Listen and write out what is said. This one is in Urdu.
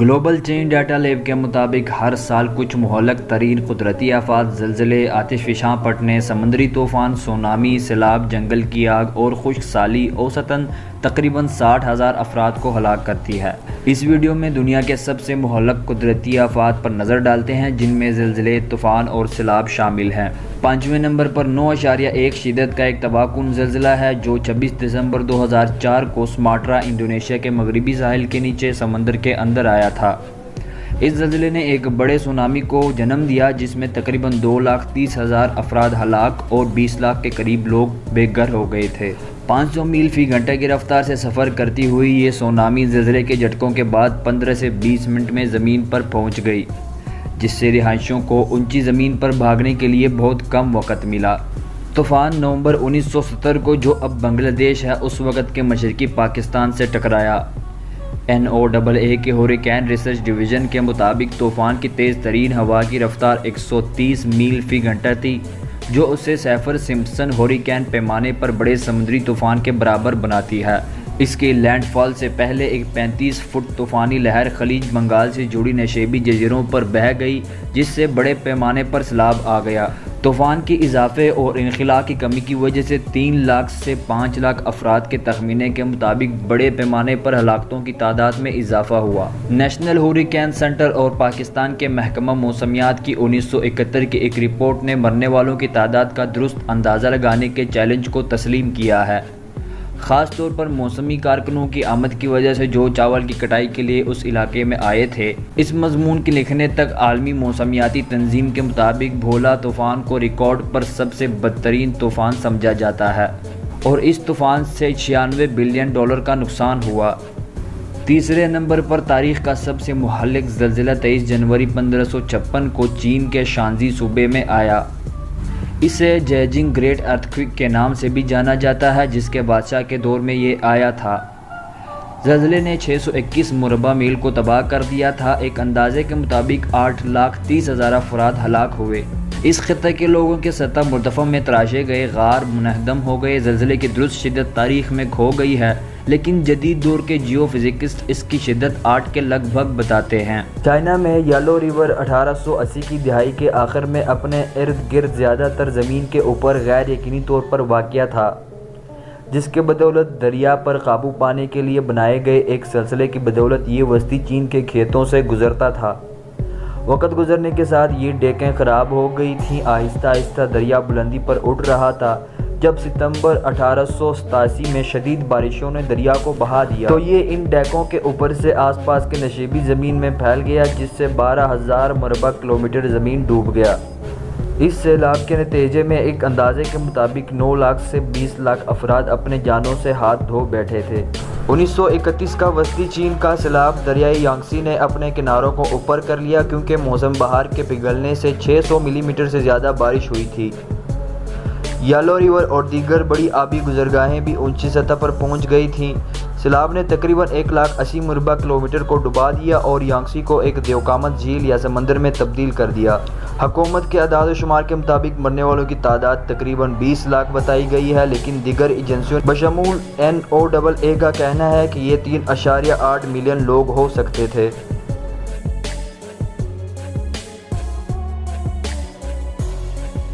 گلوبل چین ڈیٹا لیب کے مطابق ہر سال کچھ مہلک ترین قدرتی آفات، زلزلے، آتش فشاں پھٹنے، سمندری طوفان، سونامی، سیلاب، جنگل کی آگ اور خشک سالی اوسطاً تقریباً 60,000 افراد کو ہلاک کرتی ہے۔ اس ویڈیو میں دنیا کے سب سے مہلک قدرتی آفات پر نظر ڈالتے ہیں، جن میں زلزلے، طوفان اور سیلاب شامل ہیں۔ 5ویں نمبر پر 9.1 شدت کا ایک تباہ کن زلزلہ ہے جو 26 دسمبر 2004 کو سماٹرا، انڈونیشیا کے مغربی ساحل کے نیچے سمندر کے اندر آیا تھا۔ اس زلزلے نے ایک بڑے سونامی کو جنم دیا جس میں تقریباً 2,30,000 افراد ہلاک اور 20 لاکھ کے قریب لوگ بے گھر ہو گئے تھے۔ 500 میل فی گھنٹے کی رفتار سے سفر کرتی ہوئی یہ سونامی زلزلے کے جھٹکوں کے بعد 15 سے 20 منٹ میں زمین پر پہنچ گئی، جس سے رہائشیوں کو اونچی زمین پر بھاگنے کے لیے بہت کم وقت ملا۔ طوفان نومبر 1970 کو، جو اب بنگلہ دیش ہے، اس وقت کے مشرقی پاکستان سے ٹکرایا۔ NOAA کے ہریکین ریسرچ ڈویژن کے مطابق طوفان کی تیز ترین ہوا کی رفتار 130 میل فی گھنٹہ تھی، جو اسے سیفر سمپسن ہریکین پیمانے پر بڑے سمندری طوفان کے برابر بناتی ہے۔ اس کے لینڈ فال سے پہلے ایک 35 فٹ طوفانی لہر خلیج بنگال سے جڑی نشیبی جزیروں پر بہہ گئی، جس سے بڑے پیمانے پر سیلاب آ گیا۔ طوفان کی اضافے اور انخلاء کی کمی کی وجہ سے 3 لاکھ سے 5 لاکھ افراد کے تخمینے کے مطابق بڑے پیمانے پر ہلاکتوں کی تعداد میں اضافہ ہوا۔ نیشنل ہریکین سینٹر اور پاکستان کے محکمہ موسمیات کی 1971 کی ایک رپورٹ نے مرنے والوں کی تعداد کا درست اندازہ لگانے کے چیلنج کو تسلیم کیا ہے، خاص طور پر موسمی کارکنوں کی آمد کی وجہ سے جو چاول کی کٹائی کے لیے اس علاقے میں آئے تھے۔ اس مضمون کے لکھنے تک عالمی موسمیاتی تنظیم کے مطابق بھولا طوفان کو ریکارڈ پر سب سے بدترین طوفان سمجھا جاتا ہے اور اس طوفان سے $96 بلین کا نقصان ہوا۔ تیسرے نمبر پر تاریخ کا سب سے مہلک زلزلہ 23 جنوری 1556 کو چین کے شانزی صوبے میں آیا۔ اسے جیجنگ گریٹ ارتھکویک کے نام سے بھی جانا جاتا ہے، جس کے بادشاہ کے دور میں یہ آیا تھا۔ زلزلے نے 621 مربع میل کو تباہ کر دیا تھا۔ ایک اندازے کے مطابق 8,30,000 افراد ہلاک ہوئے۔ اس خطے کے لوگوں کے سطح مرتفع میں تراشے گئے، غار منہدم ہو گئے۔ زلزلے کی درست شدت تاریخ میں کھو گئی ہے، لیکن جدید دور کے جیو فزکسٹ اس کی شدت 8 کے لگ بھگ بتاتے ہیں۔ چائنا میں یلو ریور 1880 کی دہائی کے آخر میں اپنے ارد گرد زیادہ تر زمین کے اوپر غیر یقینی طور پر واقع تھا، جس کے بدولت دریا پر قابو پانے کے لیے بنائے گئے ایک سلسلے کی بدولت یہ وسطی چین کے کھیتوں سے گزرتا تھا۔ وقت گزرنے کے ساتھ یہ ڈیکیں خراب ہو گئی تھیں۔ آہستہ آہستہ دریا بلندی پر اٹھ رہا تھا۔ جب ستمبر 1887 میں شدید بارشوں نے دریا کو بہا دیا تو یہ ان ڈیکوں کے اوپر سے آس پاس کے نشیبی زمین میں پھیل گیا، جس سے 12,000 مربع کلومیٹر زمین ڈوب گیا۔ اس سیلاب کے نتیجے میں ایک اندازے کے مطابق 9 لاکھ سے 20 لاکھ افراد اپنے جانوں سے ہاتھ دھو بیٹھے تھے۔ 1931 کا وسطی چین کا سیلاب دریائے یانگسی نے اپنے کناروں کو اوپر کر لیا، کیونکہ موسم بہار کے پگھلنے سے 600 ملی میٹر سے زیادہ بارش ہوئی تھی۔ یلو ریور اور دیگر بڑی آبی گزرگاہیں بھی اونچی سطح پر پہنچ گئی تھیں۔ سیلاب نے تقریباً 1,80,000 مربع کلومیٹر کو ڈبا دیا اور یانگسی کو ایک دیوقامت جھیل یا سمندر میں تبدیل کر دیا۔ حکومت کے اعداد و شمار کے مطابق مرنے والوں کی تعداد تقریباً 20 لاکھ بتائی گئی ہے، لیکن دیگر ایجنسیوں بشمول NOAA کا کہنا ہے کہ یہ 3.8 ملین لوگ ہو سکتے تھے۔